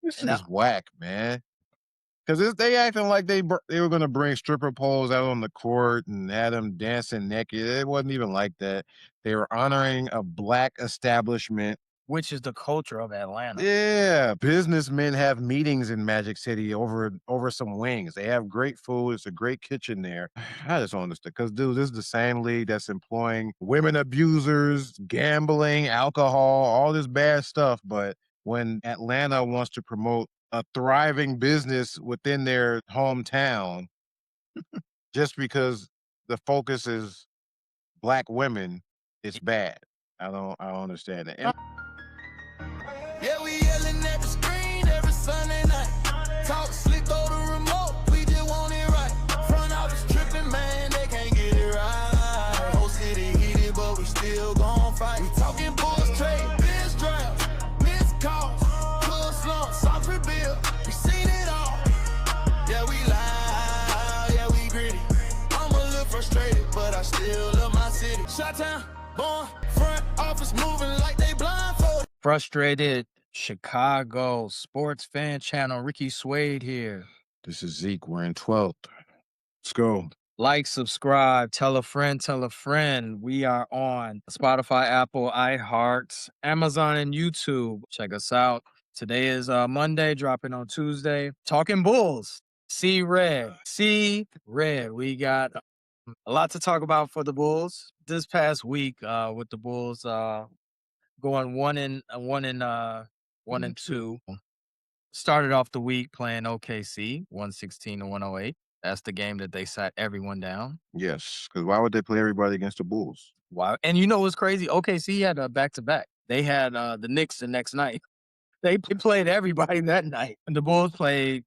This And shit now, is whack, man. Because they acting like they were gonna bring stripper poles out on the court and had them dancing naked. It wasn't even like that. They were honoring a black establishment. which is the culture of Atlanta. Yeah, businessmen have meetings in Magic City over some wings. They have great food. It's a great kitchen there. I just don't understand. Because, dude, this is the same league that's employing women abusers, gambling, alcohol, all this bad stuff. But when Atlanta wants to promote a thriving business within their hometown, just because the focus is black women, it's bad. I don't understand that. And Yeah, we yelling at the screen every Sunday night. Talk slick, throw the remote, we just want it right. Front office tripping, man, they can't get it right. Whole city heated, but we still gon' fight. We talking bulls trade, biz drafts, missed calls, club slump, soft rebuild. We seen it all. Yeah, we loud, yeah, we gritty. I'm a little frustrated, but I still love my city. Shot-town, born, front office moving like they blindfolded. Frustrated Chicago sports fan channel. Ricky Suede here. this is Zeke. We're in 12th. Let's go. Like, subscribe, tell a friend, tell a friend. We are on Spotify, Apple, iHeart, Amazon, and YouTube. Check us out. Today is Monday, dropping on Tuesday. Talking Bulls. See red. See red. We got a lot to talk about for the Bulls this past week with the Bulls going one and two. Started off the week playing OKC 116 to 108. That's the game that they sat everyone down. Yes, because why would they play everybody against the Bulls? Wow. And you know what's crazy? OKC had a back-to-back. They had the Knicks the next night. They played everybody that night. And the Bulls played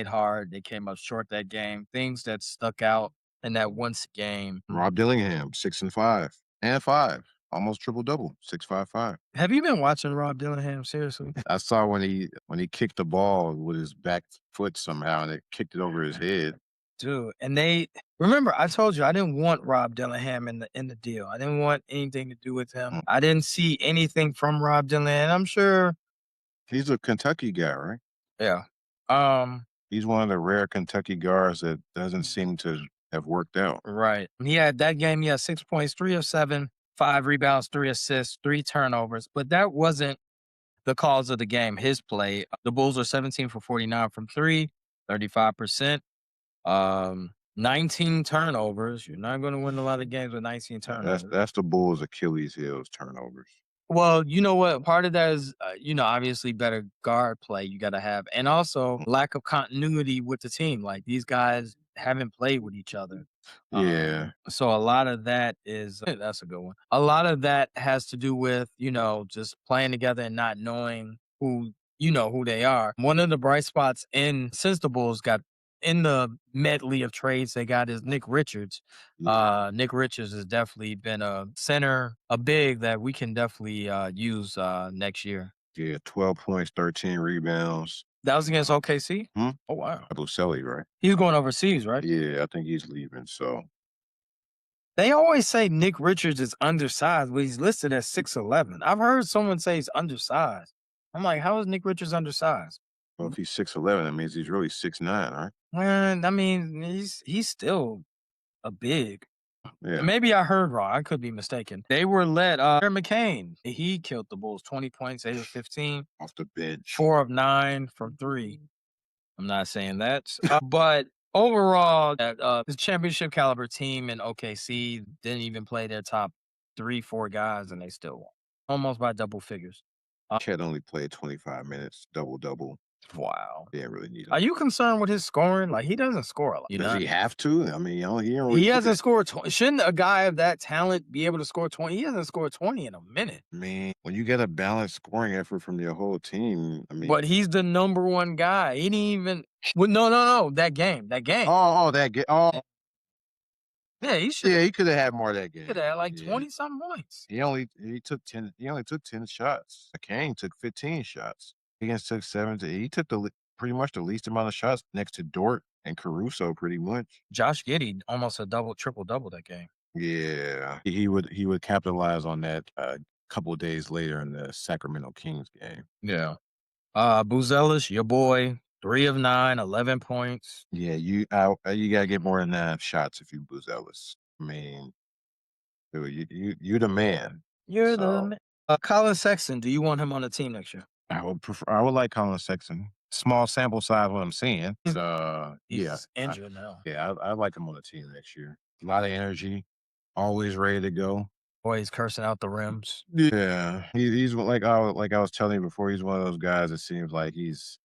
hard. They came up short that game. Things that stuck out in that once game. Rob Dillingham, 6 and 5. And 5. Almost triple double. 6-5-5. Have you been watching Rob Dillingham? Seriously? I saw when he kicked the ball with his back foot somehow and it kicked it over his head. Dude, and they remember I told you I didn't want Rob Dillingham in the deal. I didn't want anything to do with him. I didn't see anything from Rob Dillingham. I'm sure. He's a Kentucky guy, right? Yeah. He's one of the rare Kentucky guards that doesn't seem to have worked out. Right. He had that game. He had 6 points, 3 of 7, 5 rebounds, 3 assists, 3 turnovers. But that wasn't the cause of the game. His play. The Bulls are 17 for 49 from 3, 35%. 19 turnovers. You're not going to win a lot of games with 19 turnovers. That's the Bulls' Achilles heels, turnovers. Well, you know what? Part of that is, obviously better guard play you got to have. And also lack of continuity with the team. Like, these guys haven't played with each other. Yeah. So a lot of that is, that's a good one. A lot of that has to do with, just playing together and not knowing who they are. One of the bright spots since the Bulls got in the medley of trades they got is Nick Richards. Nick Richards has definitely been a center, a big that we can definitely use next year. Yeah, 12 points, 13 rebounds. That was against OKC? Hmm? Oh, wow. Buselli, right? He's going overseas, right? Yeah, I think he's leaving, so. They always say Nick Richards is undersized, but he's listed as 6'11". I've heard someone say he's undersized. I'm like, how is Nick Richards undersized? Well, if he's 6'11", that means he's really 6'9", right? I mean, he's still a big. Yeah. Maybe I heard wrong. I could be mistaken. They were led. Aaron McCain. He killed the Bulls. 20 points, 8 of 15. Off the bench. 4 of 9 from 3. I'm not saying that. But overall, the championship caliber team in OKC didn't even play their top 3-4 guys, and they still won. Almost by double figures. Chet only played 25 minutes, double-double. Wow. They didn't really need him. Are you concerned with his scoring? Like, he doesn't score a lot. Does he have to? I mean, he hasn't scored 20. Shouldn't a guy of that talent be able to score 20? He hasn't scored 20 in a minute. Man, when you get a balanced scoring effort from your whole team, I mean. But he's the number one guy. He didn't even. Well, no. That game. That game. Oh. Yeah, he should. Yeah, he could have had more of that game. Could have had like 20-something points. He only took 10. He only took 10 shots. Kane took 15 shots. Higgins took 7. He took pretty much the least amount of shots next to Dort and Caruso, pretty much. Josh Giddey almost a triple-double that game. Yeah, he would capitalize on that a couple of days later in the Sacramento Kings game. Yeah. Buzelis, your boy, 3 of 9, 11 points. Yeah, you gotta get more than 9 shots if you Booz Ellis. I mean, dude, you the man. You're the So ma Colin Sexton, do you want him on the team next year? I would like Colin Sexton. Small sample size what I'm seeing. Yeah. He's injured now. I like him on the team next year. A lot of energy, always ready to go. Boy, he's cursing out the rims. Yeah, he's like I was telling you before, he's one of those guys that seems like he's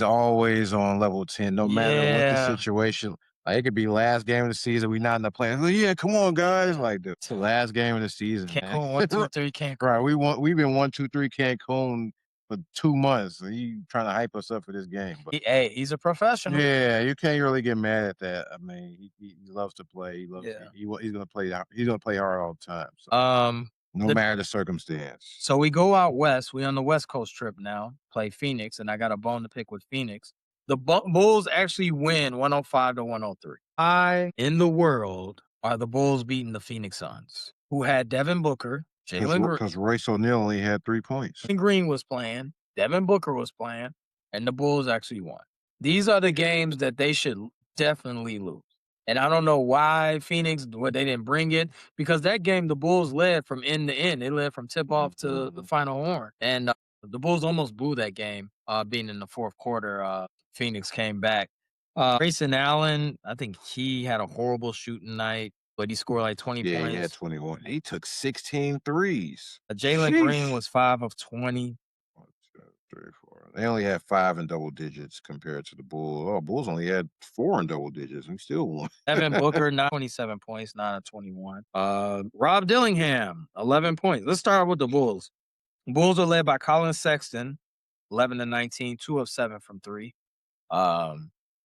always on level 10, no matter what the Yeah. situation. Like, it could be last game of the season, we not in the playoffs. Like, "Yeah, come on, guys." Like, it's the last game of the season, man. Cancun, 1, 2, 3, Cancun. Right, we've been 1, 2, 3 Cancun for 2 months, and you trying to hype us up for this game, but Hey, he's a professional. yeah, you can't really get mad at that. I mean, he loves to play. Yeah. He's gonna play hard all the time, so no The matter the circumstance. So we go out west. We on the West Coast trip now, play Phoenix, and I got a bone to pick with Phoenix. The Bulls actually win 105 to 103. I in the world are the Bulls beating the Phoenix Suns, who had Devin Booker, Because Royce O'Neal only had 3 points. Jalen Green was playing, Devin Booker was playing, and the Bulls actually won. These are the games that they should definitely lose. And I don't know why Phoenix, what they didn't bring it, because that game the Bulls led from end to end. They led from tip off to the final horn, and the Bulls almost blew that game. Being in the fourth quarter, Phoenix came back. Grayson Allen, I think he had a horrible shooting night, but he scored like 20 Yeah, he had points. 21. He took 16 threes. Jalen Green was 5 of 20. 1, 2, 3, 4. They only had 5 in double digits compared to the Bulls. Oh, Bulls only had 4 in double digits and still won. Devin Booker, 27 points, 9 of 21. Rob Dillingham, 11 points. Let's start with the Bulls. Bulls are led by Colin Sexton, 11 to 19, 2 of 7 from 3.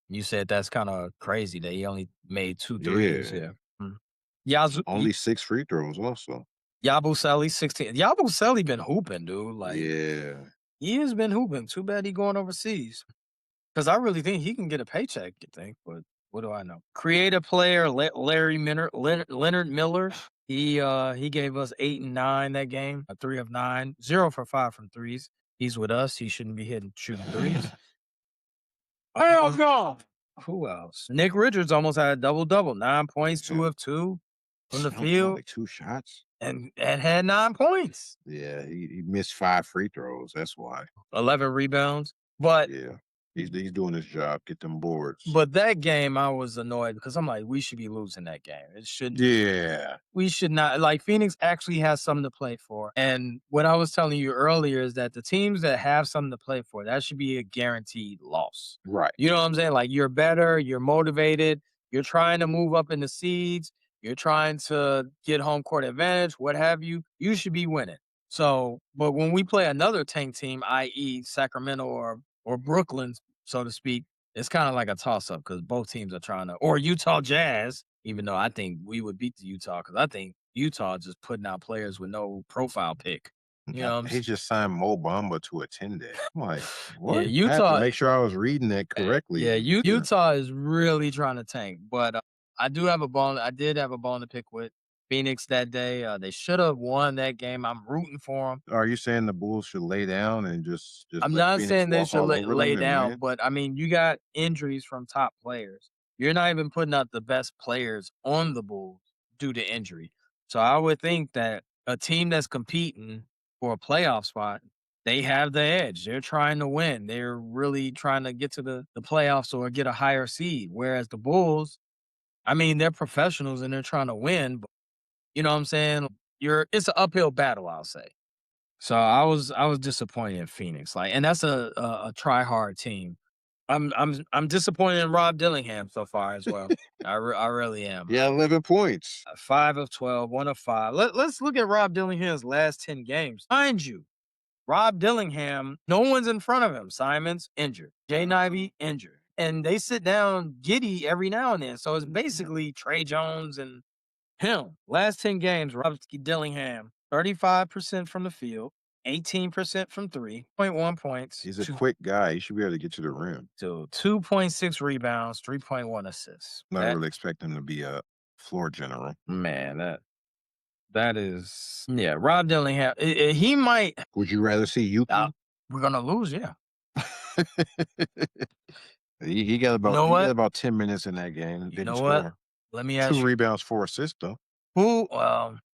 You said that's kind of crazy that he only made 2 threes. Yeah. Yeah. Mm. Yazoo, Only 6 free throws also. Yabusele, 16. Yabusele been hooping, dude. Like, Yeah. he has been hooping. Too bad he going overseas. Because I really think he can get a paycheck, you think, but what do I know? Creative player Larry Leonard Miller. He gave us 8 and 9 that game, a 3 of 9, 0 for 5 from threes. He's with us. He shouldn't be shooting threes. Hell no. Who else? Nick Richards almost had a double-double, 9 points, 2 of 2 from the field, Like 2 shots. and had 9 points, Yeah, he missed 5 free throws. That's why. 11 rebounds. But Yeah. He's doing his job. Get them boards. But that game, I was annoyed because I'm like, we should be losing that game. It should. Yeah. We should not. Like, Phoenix actually has something to play for. And what I was telling you earlier is that the teams that have something to play for, that should be a guaranteed loss. Right. You know what I'm saying? Like, you're better, you're motivated, you're trying to move up in the seeds, you're trying to get home court advantage, what have you. You should be winning. So, but when we play another tank team, i.e., Sacramento or Brooklyn, so to speak, it's kind of like a toss up because both teams are trying to, or Utah Jazz, even though I think we would beat the Utah because I think Utah just putting out players with no profile pick. You know what I'm He saying? just signed Mo Bamba to a 10-day. I'm like, Yeah, what? I have to Utah. make sure I was reading that correctly. Yeah, Utah is really trying to tank, but I do have a bone. I did have a bone to pick with Phoenix that day. They should have won that game. I'm rooting for them. Are you saying the Bulls should lay down and just I'm let not Phoenix saying they walk should all over them lay and down, win? but I mean, you got injuries from top players. You're not even putting out the best players on the Bulls due to injury. So I would think that a team that's competing for a playoff spot, they have the edge. They're trying to win. They're really trying to get to the playoffs or get a higher seed. Whereas the Bulls, I mean, they're professionals and they're trying to win. But you know what I'm saying? It's an uphill battle, I'll say. So I was disappointed in Phoenix, like, and that's a try hard team. I'm disappointed in Rob Dillingham so far as well. I really am. Yeah, 11 points. 5 of 12, 1 of 5. Let's look at Rob Dillingham's last 10 games. Mind you, Rob Dillingham, no one's in front of him. Simon's injured, Jay Nivey injured, and they sit down Giddy every now and then. So it's basically Trey Jones and him. Last 10 games, Rob Dillingham, 35% from the field, 18% from 3.1 points. He's a quick guy. He should be able to get to the rim. So 2.6 rebounds, 3.1 assists. Not really expect him to be a floor general. Man, that is, yeah, Rob Dillingham. He might. Would you rather see Yuki? We're gonna lose, yeah. He got You about know he got what? about 10 minutes in that game, You didn't know what? score. Let me 2 ask you, rebounds, 4 assists, though.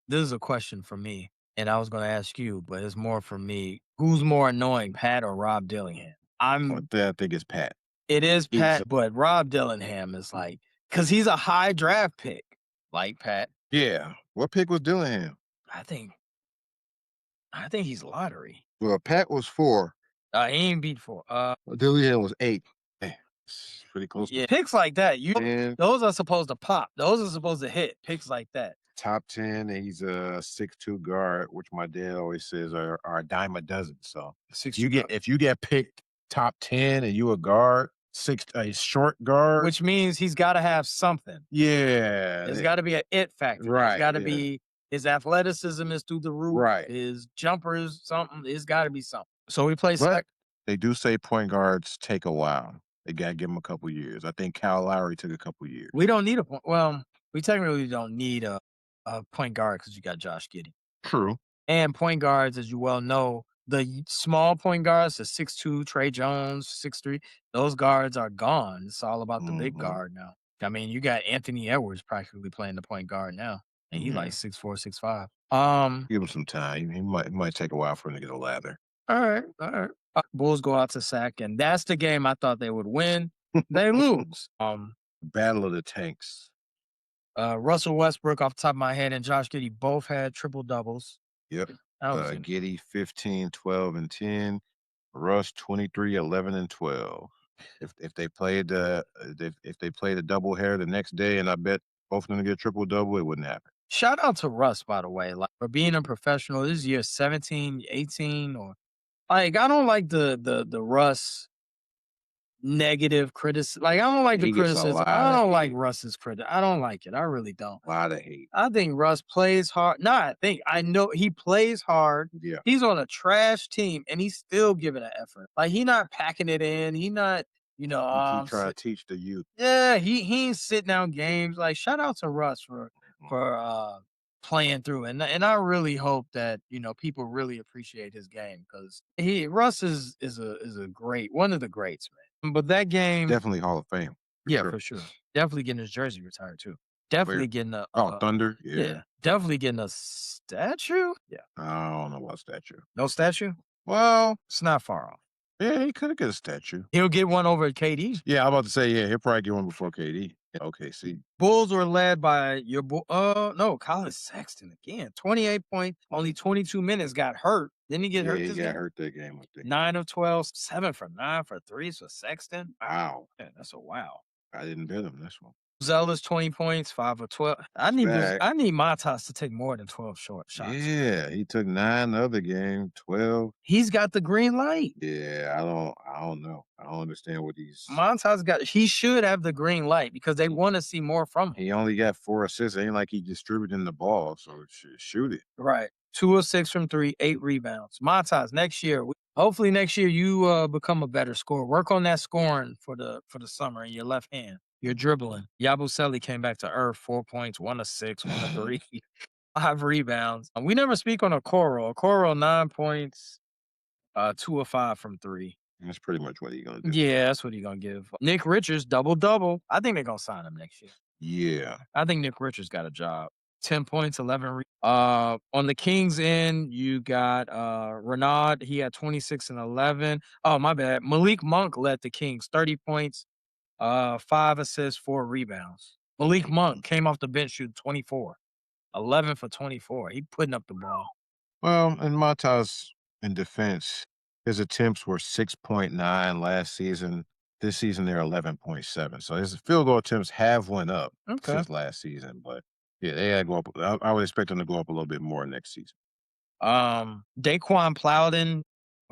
this is a question for me, and I was gonna ask you, but it's more for me. Who's more annoying, Pat or Rob Dillingham? I think it's Pat. It is He's Pat, but Rob Dillingham is like, because he's a high draft pick, like Pat. yeah. What pick was Dillingham? I think I think he's lottery. Well, Pat was 4. He ain't beat for. Dillingham was 8. Eh, it's pretty close to Yeah, picks like that, 10. those are supposed to pop. Those are supposed to hit. Picks like that. Top 10, and he's a 6'2" guard, which my dad always says are a dime a dozen. So Six you two get guard, if you get picked top 10 and you a guard, a short guard, which means he's got to have something. yeah, There's got to be an it factor. There's right, got to yeah, be his athleticism is through the roof. right. His jumpers, something. It's got to be something. So we play But sec. they do say point guards take a while. They gotta give them a couple years. I think Kyle Lowry took a couple years. We don't need a point. Well, we technically don't need a point guard because you got Josh Giddey. True. And point guards, as you well know, small point guards, the 6'2", Trey Jones, 6'3", those guards are gone. It's all about the big Mhm. guard now. I mean, you got Anthony Edwards practically playing the point guard now, and he like Yeah. 6'4", 6'5". Give him some time. He might take a while for him to get a lather. All right, all right. Bulls go out to sack, and that's the game I thought they would win. They lose. Battle of the tanks. Russell Westbrook, off the top of my head, and Josh Giddey both had triple doubles. Yep. That was Giddy 15, 12, and 10. Russ 23, 11, and 12. If they played if they played a double hair the next day, and I bet both of them to get triple double, it wouldn't happen. Shout out to Russ, by the way, like for being a professional. This is year 17, 18, or like I don't like the Russ negative criticism. Like I don't like the He gets a criticism. lot I of don't like hate. Russ's critic. I don't like it. I really don't. Lot of hate. I think Russ plays hard. No, I know he plays hard. Yeah. He's on a trash team and he's still giving an effort. Like he not packing it in. He not, He keep trying to teach the youth. yeah, he ain't sitting down games. Like shout out to Russ for playing through. And I really hope that, people really appreciate his game because Russ is a great one of the greats, man. But that game, Definitely Hall of Fame. yeah, sure. for sure. Definitely getting his jersey retired too. Definitely Where? getting a Oh, Thunder? yeah, definitely getting a statue. Yeah. I don't know about statue. No statue? Well, It's not far off. yeah, he could get a statue. He'll get one over at KD. Yeah, I'm about to say, yeah, he'll probably get one before KD. Okay, see. Bulls were led by your no, Colin Sexton again. 28 points, only 22 minutes, got hurt. Didn't he get Yeah, hurt he this got game? hurt that game, I think. 9 of 12, 7 for 9 for threes for Sexton. Wow. Yeah, that's a wow. I didn't bet him this one. Zealous 20 points, 5 of 12. I need Matas to take more than 12 short shots. Yeah, he took 9 the other game, 12. He's got the green light. Yeah, I don't know. I don't understand what he's He should have the green light because they want to see more from him. he only got 4 assists. It ain't like he distributing the ball, so shoot it. Right. 2 of 6 from 3, 8 rebounds. Montas, hopefully next year you become a better scorer. Work on that scoring for the summer in your left hand. You're dribbling. Yabusele came back to earth, 4 points, 1 of 6, 1 of 3, 5 rebounds. We never speak on Okoro. Okoro, 9 points, 2 of 5 from 3. That's pretty much what he's gonna do. Yeah, that's what he's gonna give. Nick Richards, double-double. I think they're gonna sign him next year. Yeah. I think Nick Richards got a job. 10 points, 11 on the Kings end, you got Renaud. He had 26 and 11. Oh, my bad. Malik Monk led the Kings, 30 points, 5 assists, 4 rebounds. Malik Monk came off the bench shooting 24, 11 for 24. He putting up the ball. Well, and Matas in defense, his attempts were 6.9 last season. This season they're 11.7. So his field goal attempts have went up Okay. since last season, but yeah, they had to go up. I would expect them to go up a little bit more next season. Daquan Plowden,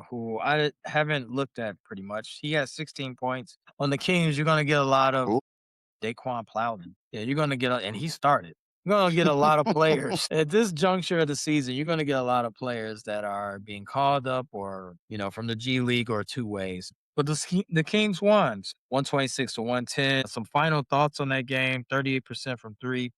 who I haven't looked at pretty much. He has 16 points. On the Kings, you're gonna get a lot of Who? Daquan Plowden. Yeah, you're gonna get and he started. You're gonna get a lot of players at this juncture of the season. You're gonna get a lot of players that are being called up, or from the G League or two ways. But the Kings won 126 to 110. Some final thoughts on that game: 38% from 3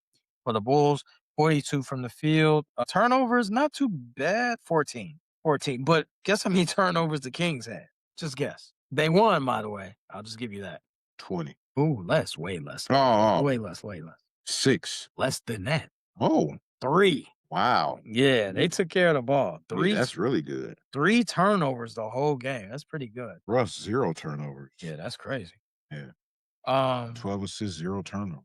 for the Bulls, 42 from the field. Turnovers not too bad, 14. 14. But guess how many turnovers the Kings had? Just guess. They won, by the way. I'll just give you that. 20. Ooh, less, way less. Oh, Way less, way less. 6. Less than that. Oh, 3. wow. Yeah, they took care of the ball. Yeah, that's really good. 3 turnovers the whole game. That's pretty good. Russ, 0 turnovers. Yeah, that's crazy. Yeah. Um, 12 assists, 0 turnovers.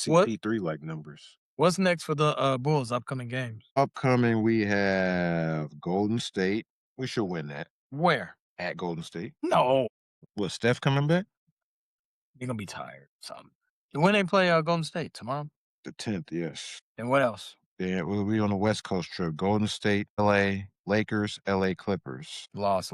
what CP3 like numbers. what's next for the Bulls' upcoming games? Upcoming, we have Golden State. We should win that Where? at Golden State. No, Was Steph coming back? you're gonna be tired. Something. When they play Golden State tomorrow? The 10th, yes. And what else? Yeah, we'll be on the West Coast trip. Golden State, LA, Lakers, LA Clippers. Loss.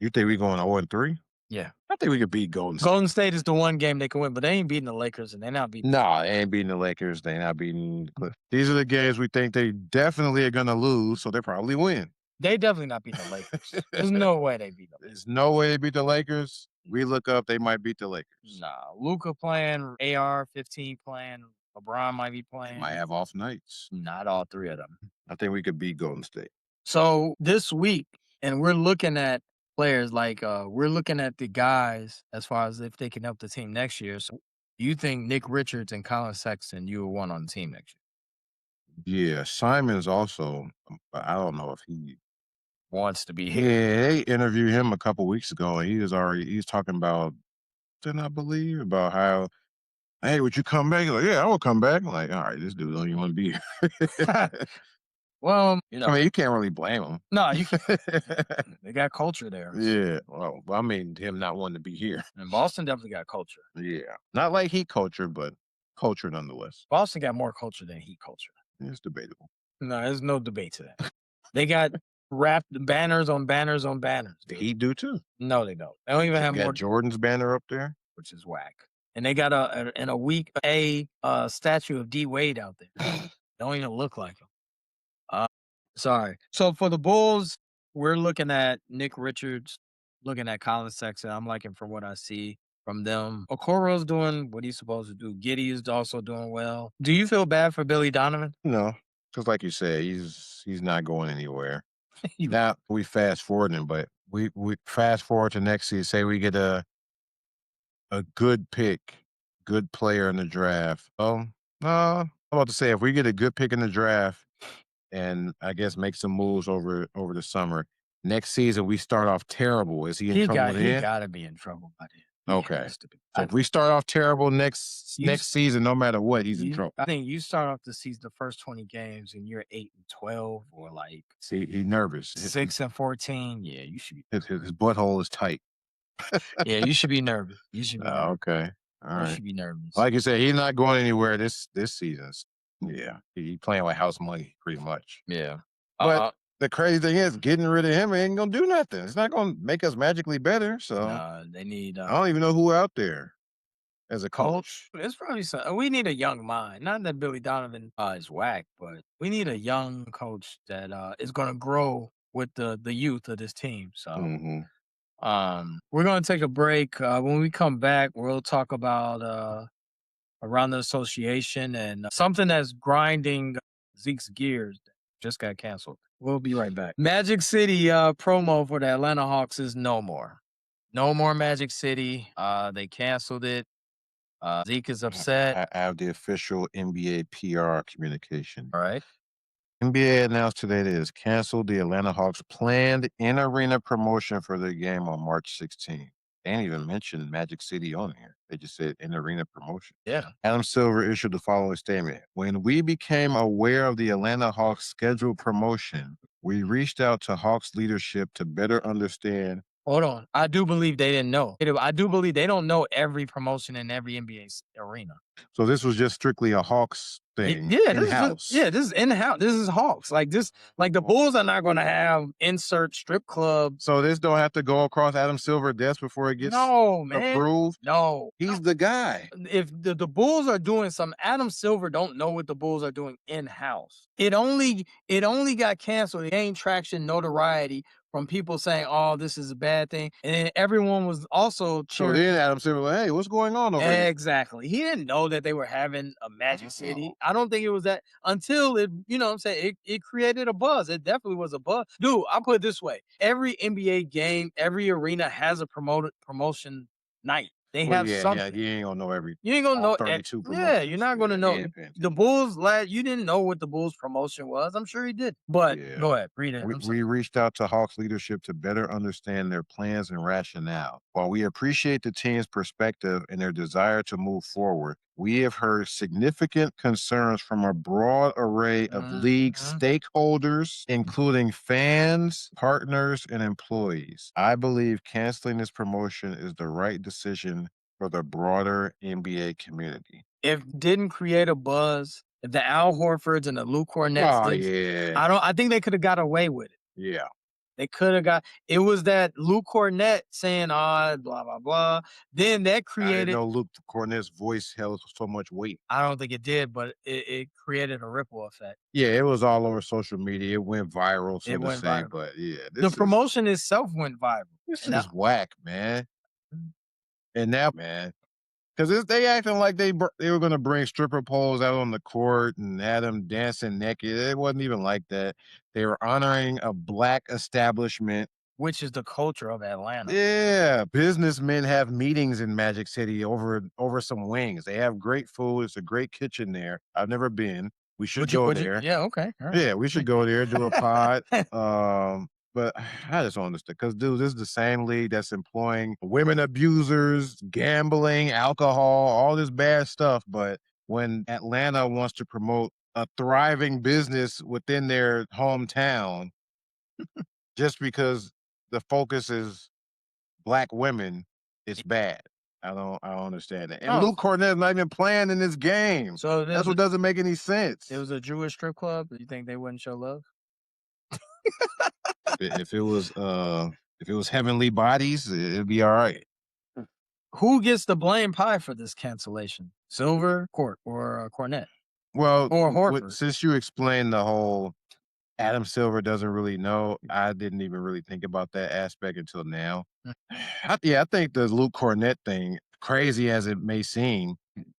You think we going 0-3? Yeah. I think we could beat Golden State. Golden State is the one game they can win, but they ain't beating the Lakers and they're not beating. No, they ain't beating the Lakers. They not beating the Clippers. These are the games we think they definitely are going to lose, so they probably win. They definitely not beating the Lakers. There's no way they beat them. There's no way they beat the Lakers. We look up, they might beat the Lakers. Nah, Luca playing, AR-15 playing, LeBron might be playing. Might have off nights. Not all 3 of them. I think we could beat Golden State. So this week, and we're looking at players like we're looking at the guys as far as if they can help the team next year. So you think Nick Richards and Colin Sexton, you will want on the team next year? Yeah, Simon's also, but I don't know if he Wants to be here. Yeah, they interviewed him a couple weeks ago, and he's talking about, didn't I believe, about how, hey, would you come back? He's like, yeah, I will come back. I'm like, all right, this dude don't even want to be here. Well, I mean, you can't really blame him. no, you can't. They got culture there. Yeah, well, I mean, him not wanting to be here. And Boston definitely got culture. Yeah, not like Heat culture, but culture nonetheless. Boston got more culture than Heat culture. It's debatable. No, there's no debate to that. They got wrapped banners on banners on banners. The Heat do too. No, they don't. They don't even have Got more, Jordan's banner up there. which is whack. And they got in a week a statue of D Wade out there. Don't even look like him. Sorry. So for the Bulls, we're looking at Nick Richards, looking at Colin Sexton. I'm liking from what I see from them. Okoro's doing what he's supposed to do. Giddey is also doing well. Do you feel bad for Billy Donovan? No, because like you said, he's not going anywhere. You- Now we fast forwarding, but we fast forward to next season. Say we get a good pick, good player in the draft. Oh, no, I'm about to say if we get a good pick in the draft, and I guess make some moves over the summer. Next season we start off terrible. Is he in trouble he then? got to be in trouble by then. Okay. Has to be. So if we start off terrible next You- season, no matter what, he's in trouble. I think you start off the season, the first 20 games, and you're 8-12 or like See, he's nervous. 6-14. Yeah, you should be. His butthole is tight. Yeah, you should be nervous. You should be. Nervous. Okay. All You right. should be nervous. Like you said, he's not going anywhere this season. Yeah, he playing with house money pretty much. Yeah. But the crazy thing is, getting rid of him ain't gonna do nothing. It's not gonna make us magically better. So They need. I don't even know who out there as a coach. It's probably some. We need a young mind. Not that Billy Donovan is whack, but we need a young coach that is going to grow with the youth of this team. So, we're going to take a break. When we come back, we'll talk about around the association and something that's grinding Zeke's gears that just got canceled. We'll be right back. Magic City promo for the Atlanta Hawks is no more. No more Magic City. They canceled it. Zeke is upset. I have the official NBA PR communication. All right. NBA announced today that it has canceled the Atlanta Hawks' planned in-arena promotion for the game on March 16th. They didn't even mention Magic City on here. They just said in-arena promotion. Yeah. Adam Silver issued the following statement. When we became aware of the Atlanta Hawks' scheduled promotion, we reached out to Hawks leadership to better understand. Hold on. I do believe they didn't know. I do believe they don't know every promotion in every NBA arena. So this was just strictly a Hawks thing. This in-house. is in-house. This is Hawks. Like this, like the Bulls are not going to have insert strip clubs. So this don't have to go across Adam Silver's desk before it gets approved? No. He's the guy. If the Bulls are doing some, Adam Silver don't know what the Bulls are doing in-house. It only got canceled. It gained traction, notoriety from people saying, "Oh, this is a bad thing," and then everyone was also So then Adam Silver, like, hey, what's going on over here? Exactly. He didn't know know that they were having a Magic Oh, City. I don't think it was that until it, you know what I'm saying, it created a buzz. It definitely was a buzz. Dude, I'll put it this way. Every NBA game, every arena has a promotion night. They well, have yeah, yeah, something. you ain't gonna know every You ain't gonna all know. 32 Yeah, you're promotions. not gonna Yeah, he know. ain't paying The attention. Bulls last, you didn't know what the Bulls promotion was. I'm sure he did. But Yeah. go ahead, read it. I'm We sorry. reached out to Hawks leadership to better understand their plans and rationale. While we appreciate the team's perspective and their desire to move forward, we have heard significant concerns from a broad array of league Mhm. stakeholders, including fans, partners, and employees. I believe canceling this promotion is the right decision for the broader NBA community. If didn't create a buzz, if the Al Horfords and the Luke Cornets Oh, didn't, yeah. I think they could have got away with it. Yeah. They could have got it was that Luke Cornet saying, blah, blah, blah. Then that I didn't created know Luke Cornet's voice held so much weight. I don't think it did, but it created a ripple effect. Yeah, it was all over social media. It went viral, so It to went say. viral. But yeah, The promotion itself went viral. this And I is whack, man. And now, man, because they acting like they were gonna bring stripper poles out on the court and had them dancing naked. It wasn't even like that. They were honoring a black establishment. which is the culture of Atlanta. Yeah, businessmen have meetings in Magic City over some wings. They have great food. It's a great kitchen there. I've never been. We should go Would you there. yeah, okay. All Yeah, we should go there, do a pod. right. But I just don't understand because, dude, this is the same league that's employing women abusers, gambling, alcohol, all this bad stuff. But when Atlanta wants to promote a thriving business within their hometown, just because the focus is black women, it's bad. I don't understand that. And Oh, Luke Cornett is not even playing in this game. so That's what doesn't make any it sense. was a Jewish strip club. You think they wouldn't show love? If it was if it was heavenly bodies, it'd be all right. Who gets the blame pie for this cancellation? Silver, Court, or Cornet, Well, or Horford? since you explained the whole Adam Silver doesn't really know, I didn't even really think about that aspect until now. Mm. I think the Luke Cornett thing, crazy as it may seem,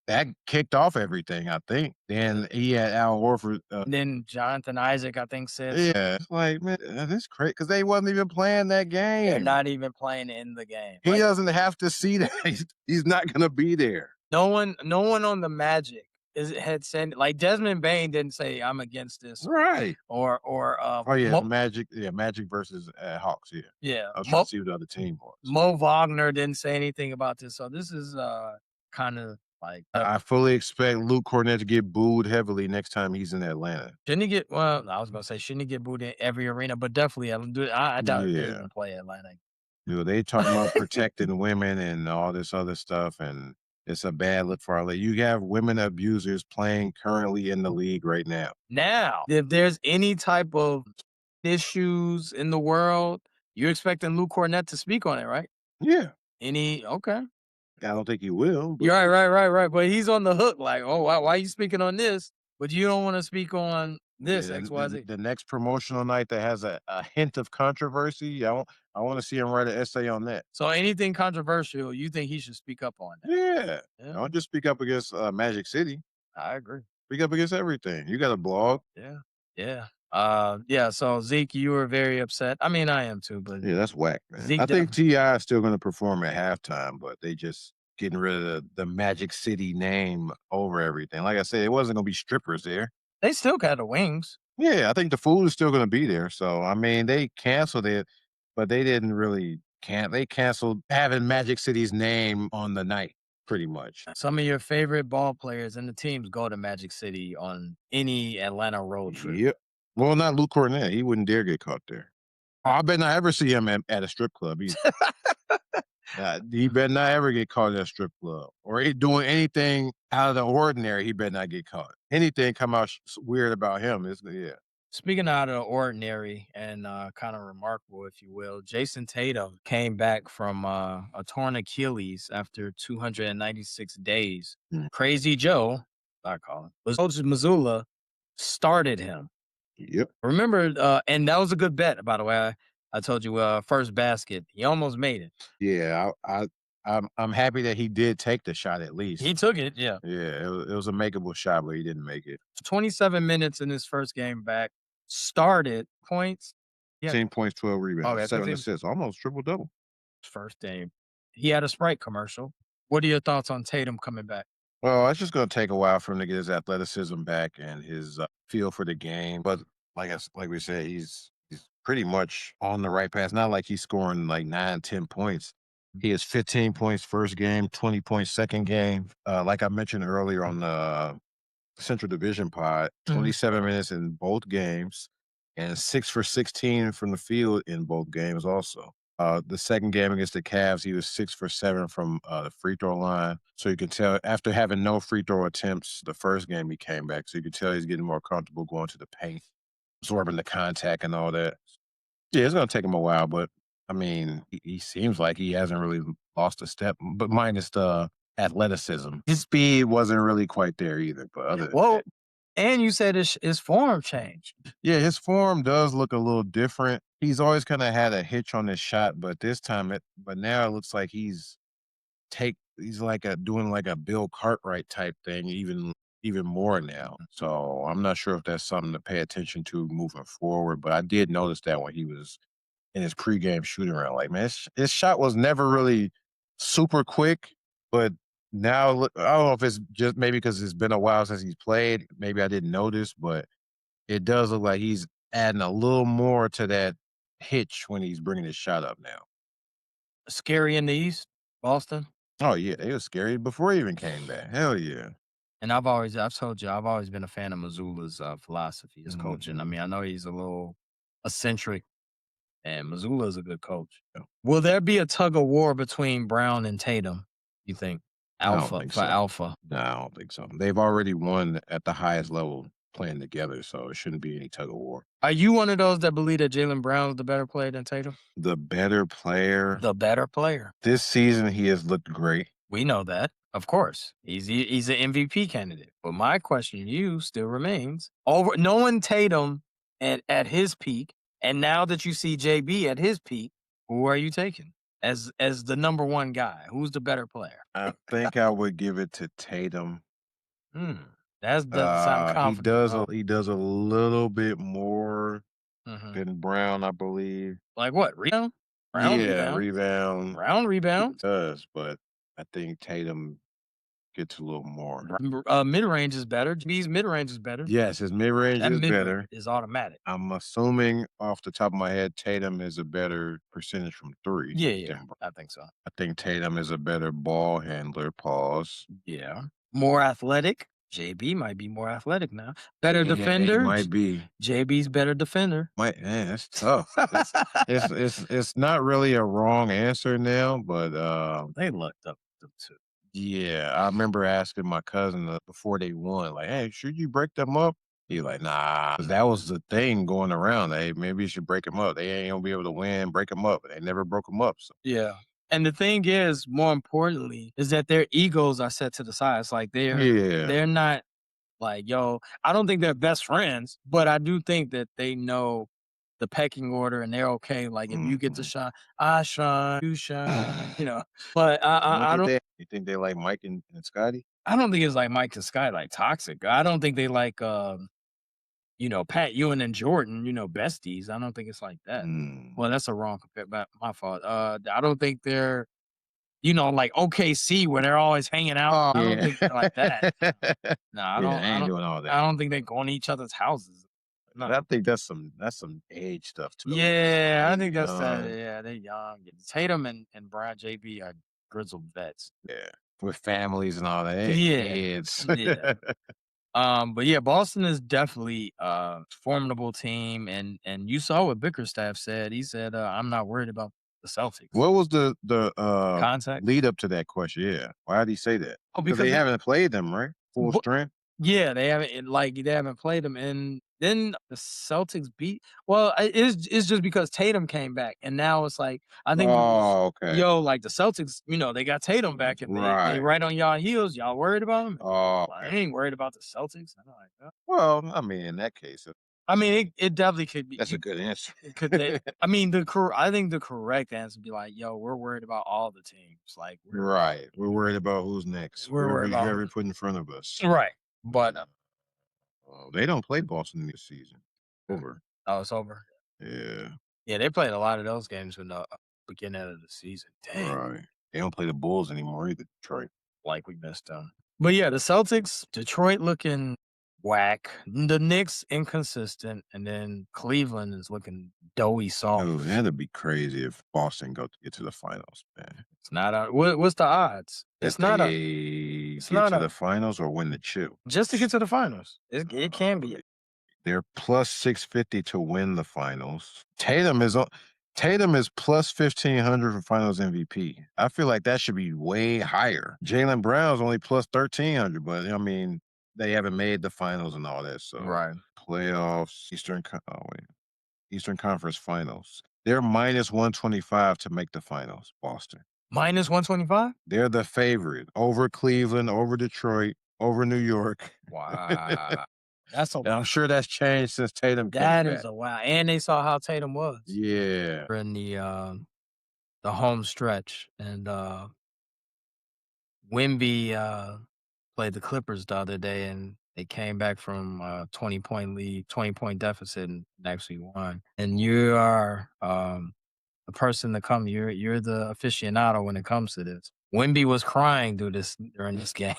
that kicked off everything. I think. Then he had Al Horford. Then Jonathan Isaac, I think, said Yeah, it's like man, this crazy because they wasn't even playing that they're game. not even playing in the game. He Like doesn't have to see that. He's not gonna be there. no one on the Magic had said like Desmond Bain didn't say I'm against this Right. or Oh yeah, Magic. Yeah, Magic versus Hawks. Yeah, yeah I was trying to see who the other team was. Mo Wagner didn't say anything about this. So this is kind of like I fully expect Luke Cornett to get booed heavily next time he's in Atlanta. shouldn't he get well, I was gonna say shouldn't he get booed in every arena, but definitely I doubt he'll Yeah, even play Atlanta. they talking about protecting women and all this other stuff, and it's a bad look for our league. You have women abusers playing currently in the league right now. Now, if there's any type of issues in the world, you're expecting Luke Cornett to speak on it, right? Yeah, Any okay. I don't think he will, but You're right. But he's on the hook, like, oh, why are you speaking on this? But you don't want to speak on yeah, this, XYZ. the next promotional night that has a hint of controversy, I want to see him write an essay on that. So anything controversial, you think he should speak up on that. Yeah, Yeah, don't just speak up against Magic City. I agree. Speak up against everything. You got a blog. Yeah. Yeah. Yeah. So Zeke, you were very upset. I mean, I am too, but Yeah, that's whack, man. Zeke I think def- Ti is still going to perform at halftime, but they just getting rid of the Magic City name over everything. Like I said, it wasn't going to be strippers there. they still got the wings. Yeah, I think the food is still going to be there. So I mean, they canceled it, but they didn't really can't. They canceled having Magic City's name on the night, pretty much. Some of your favorite ball players and the teams go to Magic City on any Atlanta road trip. Yep. Well, not Luke Cornett. He wouldn't dare get caught there. I bet not ever see him at a strip club either. He better not ever get caught at a strip club or doing anything out of the ordinary. He better not get caught. Anything come out weird about him is yeah. Speaking out of the ordinary and kind of remarkable, if you will, Jason Tatum came back from a torn Achilles after 296 days. Mm. Crazy Joe, I call him, was Coach Missoula started him. Yep. Remember, and that was a good bet, by the way. I told you first basket. He almost made it. Yeah. I'm happy that he did take the shot at He least. took it, yeah. Yeah, it was a makeable shot, but he didn't make it. 27 minutes in his first game back, started points. Yeah. 10 points, 12 rebounds, Okay, 7 15 assists, almost triple double. first game. He had a Sprite commercial. What are your thoughts on Tatum coming back? Well, it's just gonna take a while for him to get his athleticism back and his feel for the game. But like we said, he's pretty much on the right path. Not like he's scoring like 9, 10 points. He has 15 points first game, 20 points second game. Like I mentioned earlier on the Central Division pod, Mhm. 27 minutes in both games and 6 for 16 from the field in both games also. The second game against the Cavs, he was 6 for 7 from the free throw line. So you can tell after having no free throw attempts the first game he came back. So you can tell he's getting more comfortable going to the paint, absorbing the contact and all that. Yeah, it's gonna take him a while, but I mean, he seems like he hasn't really lost a step, but minus the athleticism. His speed wasn't really quite there either. But other than Well, that, and you said his form changed. yeah, his form does look a little different. He's always kind of had a hitch on his shot, but but now it looks like he's like doing like a Bill Cartwright type thing, even more now. So I'm not sure if that's something to pay attention to moving forward. But I did notice that when he was in his pregame shooting around. Like, man, his shot was never really super quick, but now I don't know if it's just maybe because it's been a while since he's played. Maybe I didn't notice, but it does look like he's adding a little more to that hitch when he's bringing his shot up now. Scary in the East, Boston. Oh yeah, they was scary before he even came back. Hell yeah. And I've told you, I've always been a fan of Missoula's philosophy, his coaching. I Mhm. mean, I know he's a little eccentric, and Missoula is a good coach. Will there be a tug of war between Brown and Tatum? You think I don't Alpha think for so. Alpha? No, I don't think so. They've already won at the highest level playing together, so it shouldn't be any tug of war. Are you one of those that believe that Jalen Brown is the better player than Tatum? The better player The better player. this season, he has looked great. We know that, of course. He's an MVP candidate. But my question to you still remains: over knowing Tatum at his peak, and now that you see JB at his peak, who are you taking as the number one guy? Who's the better player? I think I would give it to Tatum. Hmm. That doesn't sound confident at all. He does a little bit more Mhm. than Brown, I believe. Like what? Rebound? Brown Yeah, rebound. rebound. Brown He rebound. does, but I think Tatum gets a little more. Mid range is better. JB's mid range is better. Yes, his mid range That is mid range better. is automatic. I'm assuming off the top of my head, Tatum is a better percentage from three Yeah, yeah, than I think so. I think Tatum is a better ball handler. Pause. Yeah. More athletic. JB might be more athletic now. Better Yeah, it defender. might be. JB's better defender. Man, that's tough. It's not really a wrong answer now, but They looked up to them too. yeah, I remember asking my cousin before they won, like, "Hey, should you break them up?" He like, "Nah," 'cause that was the thing going around. Hey, maybe you should break them up. They ain't gonna be able to win. Break them up. They never broke them up. So Yeah. And the thing is, more importantly, is that their egos are set to the side. It's like yeah, they're not like, yo, I don't think they're best friends, but I do think that they know the pecking order and they're okay. Like if you get to mhm. shine, I shine, you shine, you know. But I don't You think they like Mike and Scotty? I don't think it's like Mike and Sky like toxic. I don't think they like Pat Ewing and Jordan, besties. I don't think it's like that. Mm. Well, that's a wrong compare. My fault. I don't think they're, like OKC where they're always hanging out. Oh I don't yeah, think they're like that. No, I yeah. don't. I I ain't don't. doing all that. I don't think they go in each other's houses. And I No. think that's some age stuff too. Yeah, I They think that's that. young, Yeah, they're young. Tatum and Brian JB are grizzled vets. yeah, with families and all that. They ain't Yeah, kids. yeah. But yeah, Boston is definitely a formidable team, and you saw what Bickerstaff said. He said, "I'm not worried about the Celtics." What was the Contact. lead up to that question? Yeah. Why did he say that? Oh, Because because they haven't played them, right? Full strength? yeah, they haven't played them, and then the Celtics beat. Well, it's just because Tatum came back, and now it's like I think Oh, okay. like the Celtics, they got Tatum back, and they Right. right on y'all heels. Y'all worried about him? Oh, Well, I okay. ain't worried about the Celtics. I'm like, Well, I mean, in that case, I mean, it definitely could be. That's a good answer. Could they? I mean, I think the correct answer would be like, "Yo, we're worried about all the teams. Like, Right. We're worried about who's next. we're worried about Whoever put in front of us. right." But They don't play Boston this season. Over. oh, it's over. Yeah. Yeah, they played a lot of those games in the beginning of the season. Dang, Right. They don't play the Bulls anymore either, Detroit. like we missed them. But yeah, the Celtics, Detroit looking whack. The Knicks inconsistent, and then Cleveland is looking doughy soft. Oh, that'd be crazy if Boston get to the finals, man. It's not a what's the odds? That It's not a they it's get not to a the finals or win the chip. just to get to the finals. It can be. They're plus 650 to win the finals. Tatum is plus 1,500 for Finals MVP. I feel like that should be way higher. Jaylen Brown's only plus 1,300, but I mean, they haven't made the finals and all that. So Right. playoffs, Eastern Conference Finals. They're minus 125 to make the finals. Boston. Minus 125? They're the favorite over Cleveland, over Detroit, over New York. Wow. That's a And I'm sure that's changed since Tatum came that back. is a wow. And they saw how Tatum was Yeah. in the home stretch. And Wemby played the Clippers the other day, and they came back from a 20-point lead, 20-point deficit, and actually won. And you are the person to come. You're the aficionado when it comes to this. Wemby was crying during this game.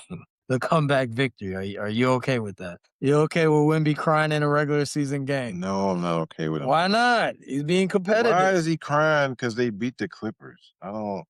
The comeback victory. Are you okay with that? You okay with Wemby crying in a regular season game? No, I'm not okay with him. Why not? He's being competitive. Why is he crying? Because they beat the Clippers. I don't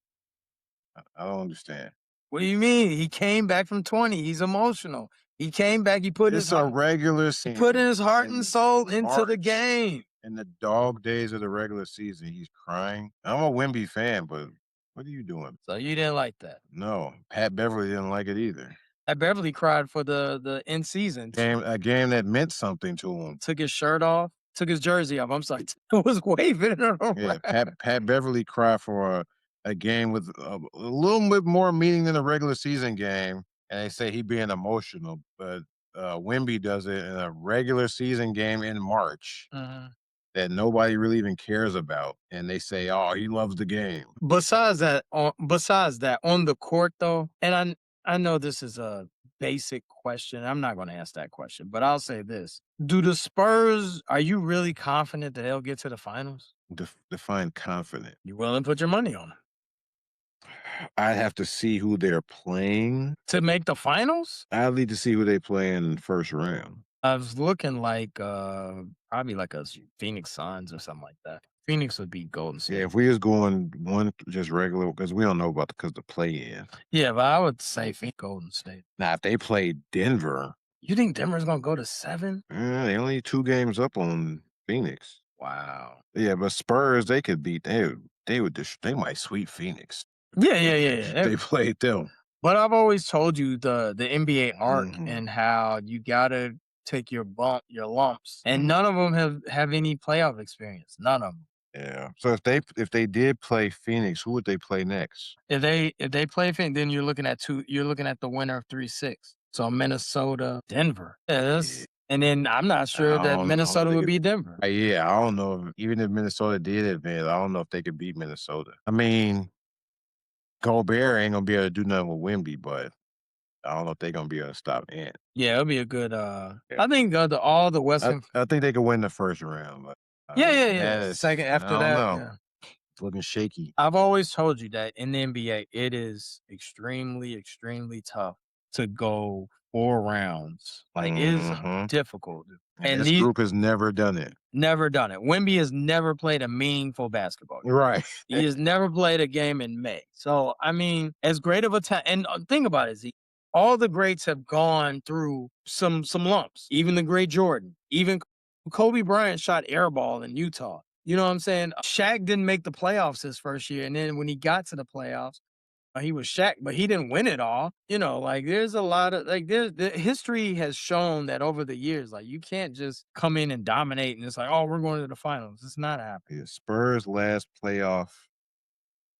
understand. What do you mean? He came back from 20. He's emotional. He came back. He put It's a regular he season. put in his heart and soul into the March. game. In the dog days of the regular season, he's crying. I'm a Wemby fan, but what are you doing? So you didn't like that. No, Pat Beverly didn't like it either. Beverly cried for the end season. A game that meant something to him. Took his shirt off, took his jersey off. I'm sorry. Was waving it around. Yeah, Pat Beverly cried for a game with a little bit more meaning than a regular season game, and they say he being emotional, but Wemby does it in a regular season game in March Mhm. that nobody really even cares about, and they say, "Oh, he loves the game." Besides that, on the court though, and I know this is a basic question. I'm not going to ask that question, but I'll say this: do the Spurs? Are you really confident that they'll get to the finals? Define confident. You willing to put your money on it I'd have to see who they're playing. to make the finals? I'd need to see who they play in the first round. I was looking like probably like a Phoenix Suns or something like that. Phoenix would beat Golden State. Yeah, if we was going one just regular, because we don't know about the play in. Yeah, but I would say Phoenix Golden State. Now, if they play Denver, You think Denver's gonna go to 7? they only 2 games up on Phoenix. Wow. Yeah, but Spurs, they could beat. They might sweep Phoenix. Yeah. They played them. But I've always told you the NBA arc Mhm. and how you gotta take your lumps, and none of them have any playoff experience. None of them. Yeah. So if they did play Phoenix, who would they play next? If they play Phoenix, then you're looking at the winner of 3-6. So Minnesota, Denver. Yes. And then I'm not sure I that don't Minnesota think would beat Denver. Yeah, I don't know. Even if Minnesota did advance, I don't know if they could beat Minnesota. I mean, Gobert ain't gonna be able to do nothing with Wemby, but I don't know if they're gonna be able to stop Ant. Yeah, it'll be a good. I think all the Western. I think they could win the first round, but Yeah. Second after I that. don't know. Yeah. It's looking shaky. I've always told you that in the NBA, it is extremely, extremely tough to go 4 rounds. Like, it is Mhm. difficult. And this these group has never done it. never done it. Wemby has never played a meaningful basketball game. Right. He has never played a game in May. So, I mean, as great of a time, and think about it, Zeke. All the greats have gone through some lumps. Even the great Jordan, even Kobe Bryant shot airball in Utah. You know what I'm saying? Shaq didn't make the playoffs his first year, and then when he got to the playoffs, he was Shaq, but he didn't win it all. You know, like, there's a lot of the history has shown that over the years, like, you can't just come in and dominate and it's like, oh, we're going to the finals. It's not happening. Yeah, Spurs' last playoff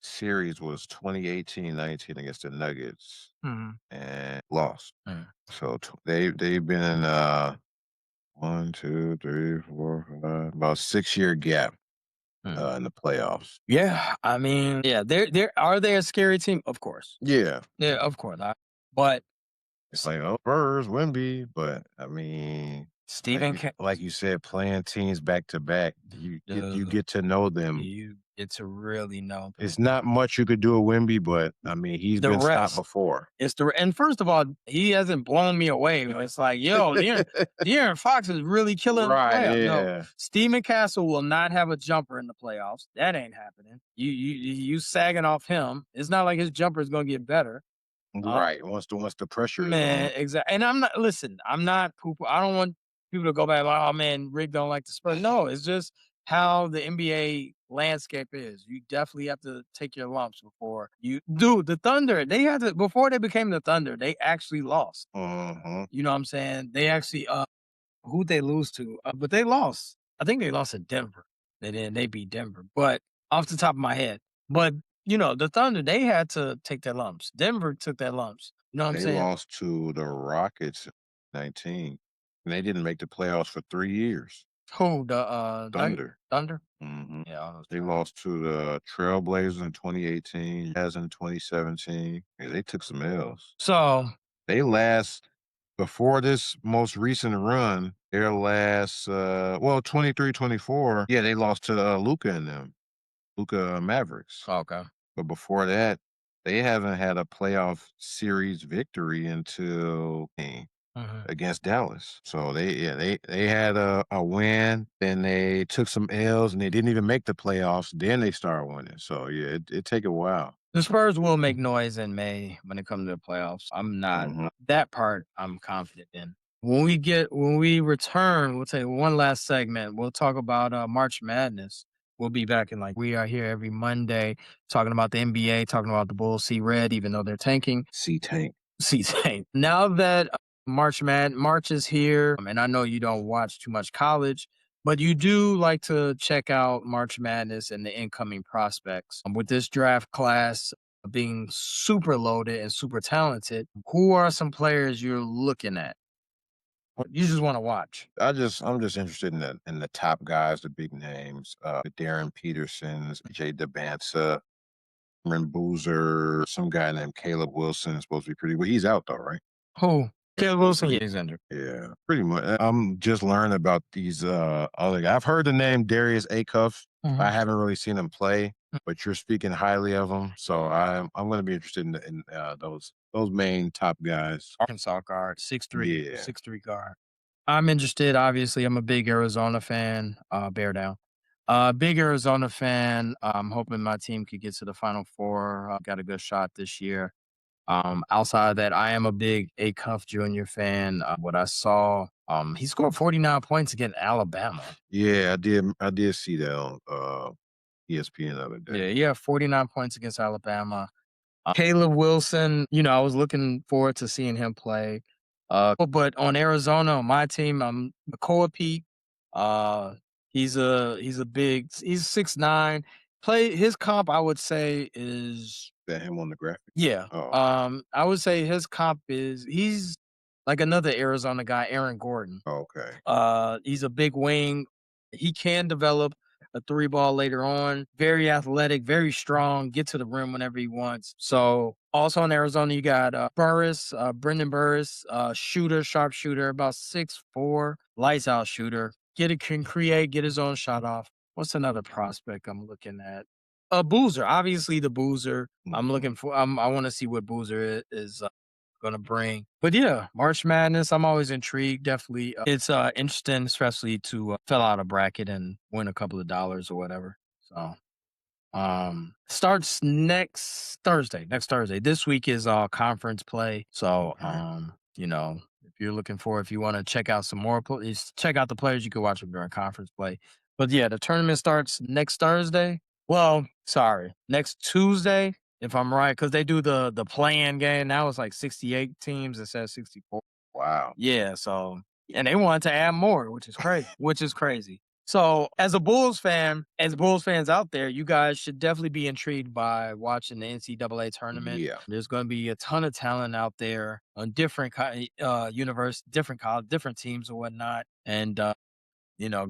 series was 2018-19 against the Nuggets Mhm. and lost. Mm. So they've been in One, 2, 3, 4, 5, about 6-year gap Mm. in the playoffs. Yeah, I mean, yeah, they're are they a scary team? Of course. Yeah. Yeah, of course. But It's S- like, oh, Spurs, Wemby, but I mean, Stephen like you said, playing teams back to back, you Dude, get to know them. you get to really know them. It's not much you could do with Wemby, but I mean, he's The been stopped rest, before. it's the and first of all, he hasn't blown me away. It's like, yo, De'Aaron Fox is really killing the Right, playoffs. No, yeah. Steven Castle will not have a jumper in the playoffs. That ain't happening. You sagging off him. It's not like his jumper is gonna get better. Uh, Right. Once the pressure is Man, on. exactly. And I'm not listen, I'm not poop. I don't want people to go back like, oh man, Rick don't like the Spurs. No, it's just how the NBA landscape is. You definitely have to take your lumps before you dude, the Thunder, they had to before they became the Thunder, they actually lost. Mhm. You know what I'm saying? They actually who'd they lose to? But they lost. I think they lost to Denver. They beat Denver. But off the top of my head. But the Thunder, they had to take their lumps. Denver took their lumps. You know what I'm They saying? lost to the Rockets in 19, and they didn't make the playoffs for 3 years. Who, the, Nuggets? Thunder. Thunder? Mhm. Yeah, all those They times. lost to the Trailblazers in 2018, Jazz in 2017. Yeah, they took some L's. So, They last before this most recent run, their last, well, 23, 24. Yeah, they lost to, Luka and them, Luka Mavericks. okay. But before that, they haven't had a playoff series victory until Mhm. against Dallas. So they had a win, then they took some L's and they didn't even make the playoffs. Then they started winning. So yeah, it take a while. The Spurs will make noise in May when it comes to the playoffs. I'm not Mhm. that part I'm confident in. When we return, we'll take one last segment. We'll talk about March Madness. We'll be back in like we are here every Monday talking about the NBA, talking about the Bulls see red, even though they're tanking. C Tank. Season. Now that March is here, and I know you don't watch too much college, but you do like to check out March Madness and the incoming prospects. With this draft class being super loaded and super talented, who are some players you're looking at? You just want to watch. I'm just interested in the top guys, the big names, the Darren Petersons, Jay Debansa, Cameron Boozer, some guy named Caleb Wilson is supposed to be pretty well. He's out though, right? Who? Caleb Wilson? Yeah, he's injured. Yeah, pretty much. I'm just learning about these other guys. I've heard the name Darius Acuff. I Mhm. haven't really seen him play, but you're speaking highly of him, so I'm going to be interested in those main top guys. Arkansas guard, Yeah, 6'3" guard. I'm interested. Obviously, I'm a big Arizona fan. Bear down. Big Arizona fan. I'm hoping my team could get to the Final Four. Got a good shot this year. Outside of that, I am a big A Cuff Jr. fan. What I saw, he scored 49 points against Alabama. yeah, I did see that on ESPN the other day. Yeah, 49 points against Alabama. Caleb Wilson, I was looking forward to seeing him play. But on Arizona, on my team, I'm Makoa Pete. Uh, he's 6'9". Play his comp, I would say is That him on the graphic. yeah. Oh, I would say his comp is he's like another Arizona guy, Aaron Gordon. okay. He's a big wing. He can develop a three ball later on. Very athletic, very strong, get to the rim whenever he wants. So also in Arizona, you got Brendan Burris, shooter, sharpshooter, about 6'4", lights out shooter. Can create, get his own shot off. What's another prospect I'm looking at? Boozer, obviously the Boozer. I'm Mhm. looking for. I want to see what Boozer is gonna bring. But yeah, March Madness, I'm always intrigued. Definitely, it's interesting, especially to fill out a bracket and win a couple of dollars or whatever. So, starts next Thursday. Next Thursday. This week is conference play. So, Okay. if you're looking for, if you want to check out some more, check out the players. You can watch them during conference play. But yeah, the tournament starts next Thursday. Well, sorry, next Tuesday, if I'm right, because they do the play-in game. Now it's like 68 teams instead of 64. Wow. Yeah, so and they wanted to add more, which is crazy. Which is crazy. So, as Bulls fans out there, you guys should definitely be intrigued by watching the NCAA tournament. Yeah. There's going to be a ton of talent out there on different different college, different teams or whatnot, and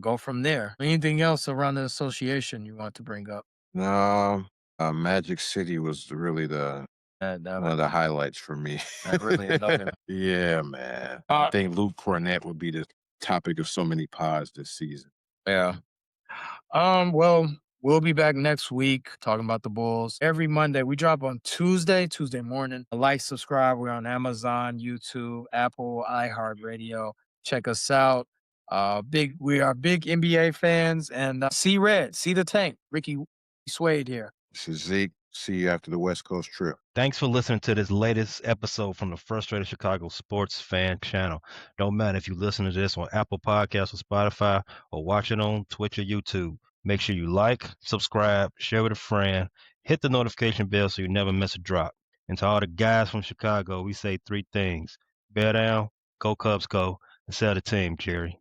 go from there. Anything else around the association you want to bring up? No, Magic City was really the That one of the highlights for me. that really another. Yeah, man. I Uh, think Luke Kornet would be the topic of so many pods this season. yeah. Well, we'll be back next week talking about the Bulls. Every Monday, we drop on Tuesday morning. Like, subscribe. We're on Amazon, YouTube, Apple, iHeartRadio. Check us out. We are big NBA fans and see red, see the tank. Ricky Suede here. This is Zeke. See you after the West Coast trip. Thanks for listening to this latest episode from the Frustrated Chicago Sports Fan Channel. Don't matter if you listen to this on Apple Podcasts or Spotify or watch it on Twitch or YouTube. Make sure you like, subscribe, share with a friend, hit the notification bell so you never miss a drop. And to all the guys from Chicago, we say three things. Bear down, go Cubs go, and sell the team, Jerry.